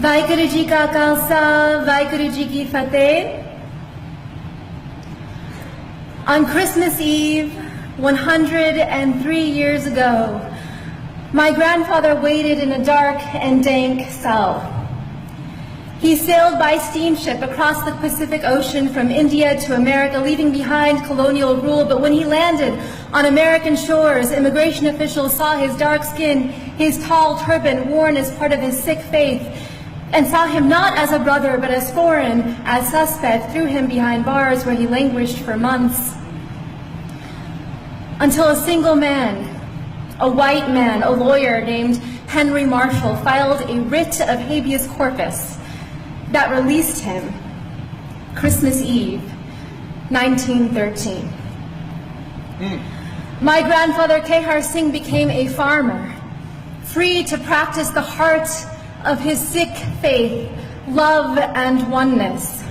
Vaheguru Ji Ka Khalsa, Vaheguru Ji Ki Fateh. On Christmas Eve, 103 years ago, my grandfather waited in a dark and dank cell. He sailed by steamship across the Pacific Ocean from India to America, leaving behind colonial rule. But when he landed on American shores, immigration officials saw his dark skin, his tall turban worn as part of his Sikh faith, and saw him not as a brother, but as foreign, as suspect, threw him behind bars where he languished for months. Until a single man, a white man, a lawyer named Henry Marshall, filed a writ of habeas corpus that released him Christmas Eve, 1913. My grandfather Kehar Singh became a farmer, free to practice the heart of his Sikh faith, love and oneness.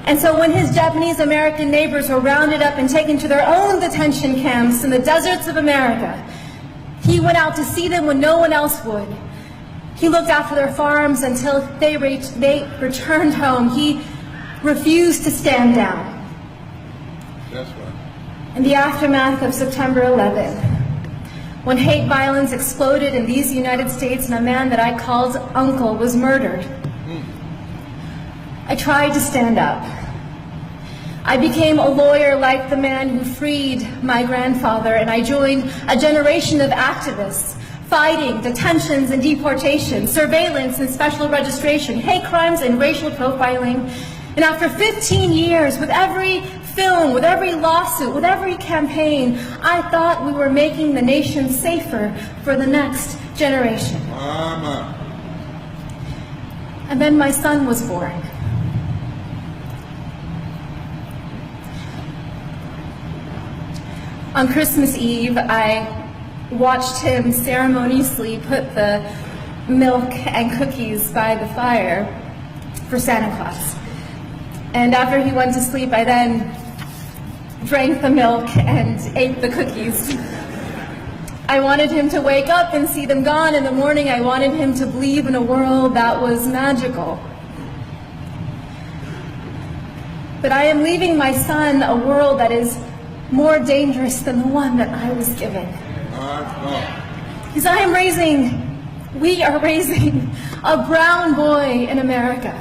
And so when his Japanese American neighbors were rounded up and taken to their own detention camps in the deserts of America, he went out to see them when no one else would. He looked after their farms until they returned home. He refused to stand down. That's right. In the aftermath of September 11, when hate violence exploded in these United States and a man that I called uncle was murdered, I tried to stand up. I became a lawyer like the man who freed my grandfather, and I joined a generation of activists fighting detentions and deportation, surveillance and special registration, hate crimes and racial profiling. And after 15 years, with every film, with every lawsuit, with every campaign, I thought we were making the nation safer for the next generation. Mama. And then my son was born. On Christmas Eve, I watched him ceremoniously put the milk and cookies by the fire for Santa Claus. And after he went to sleep, I then drank the milk and ate the cookies. I wanted him to wake up and see them gone in the morning. I wanted him to believe in a world that was magical. But I am leaving my son a world that is more dangerous than the one that I was given. Because we are raising a brown boy in America.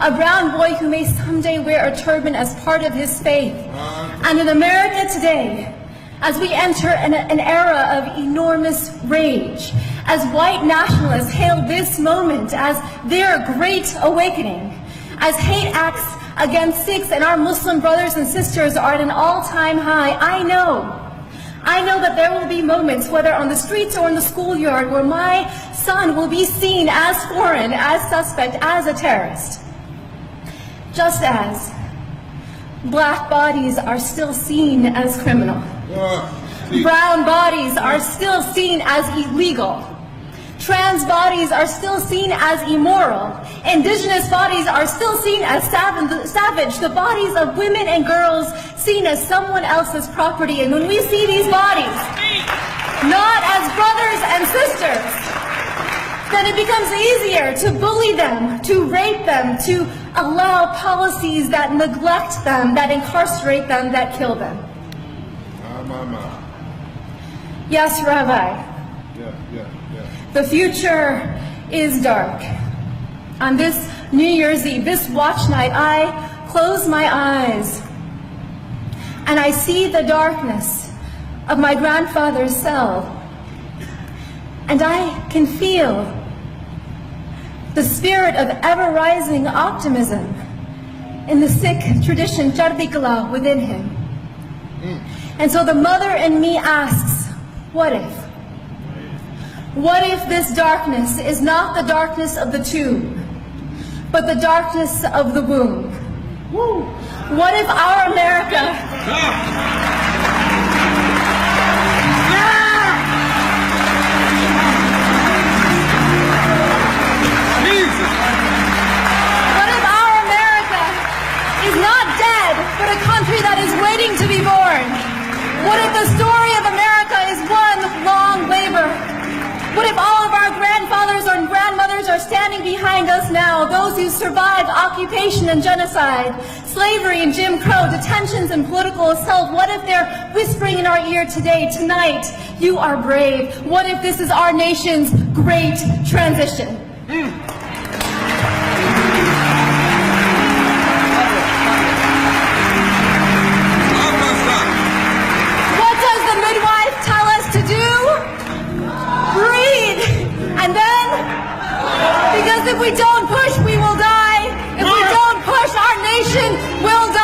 A brown boy who may someday wear a turban as part of his faith. And in America today, as we enter an era of enormous rage, as white nationalists hail this moment as their great awakening, as hate acts against Sikhs and our Muslim brothers and sisters are at an all-time high, I know that there will be moments, whether on the streets or in the schoolyard, where my son will be seen as foreign, as suspect, as a terrorist. Just as black bodies are still seen as criminal. Brown bodies are still seen as illegal. Trans bodies are still seen as immoral. Indigenous bodies are still seen as savage. The bodies of women and girls seen as someone else's property. And when we see these bodies not as brothers and sisters, then it becomes easier to bully them, to rape them, to allow policies that neglect them, that incarcerate them, that kill them. Yes, Rabbi. Yeah. The future is dark. On this New Year's Eve, this watch night, I close my eyes and I see the darkness of my grandfather's cell. And I can feel the spirit of ever-rising optimism in the Sikh tradition, Chardi Kala, within him. And so the mother in me asks, what if? What if this darkness is not the darkness of the tomb, but the darkness of the womb? What if our America... What if our America is not dead, but a country that is waiting to be born? What if the story of America is one long labor? What if all of our grandfathers and grandmothers are standing standing behind us now, those who survived occupation and genocide, slavery and Jim Crow, detentions and political assault, what if they're whispering in our ear today, tonight, you are brave? What if this is our nation's great transition? What does the midwife tell us to do? Breathe. And then, because if we don't push, we will die. If we don't push, our nation will die.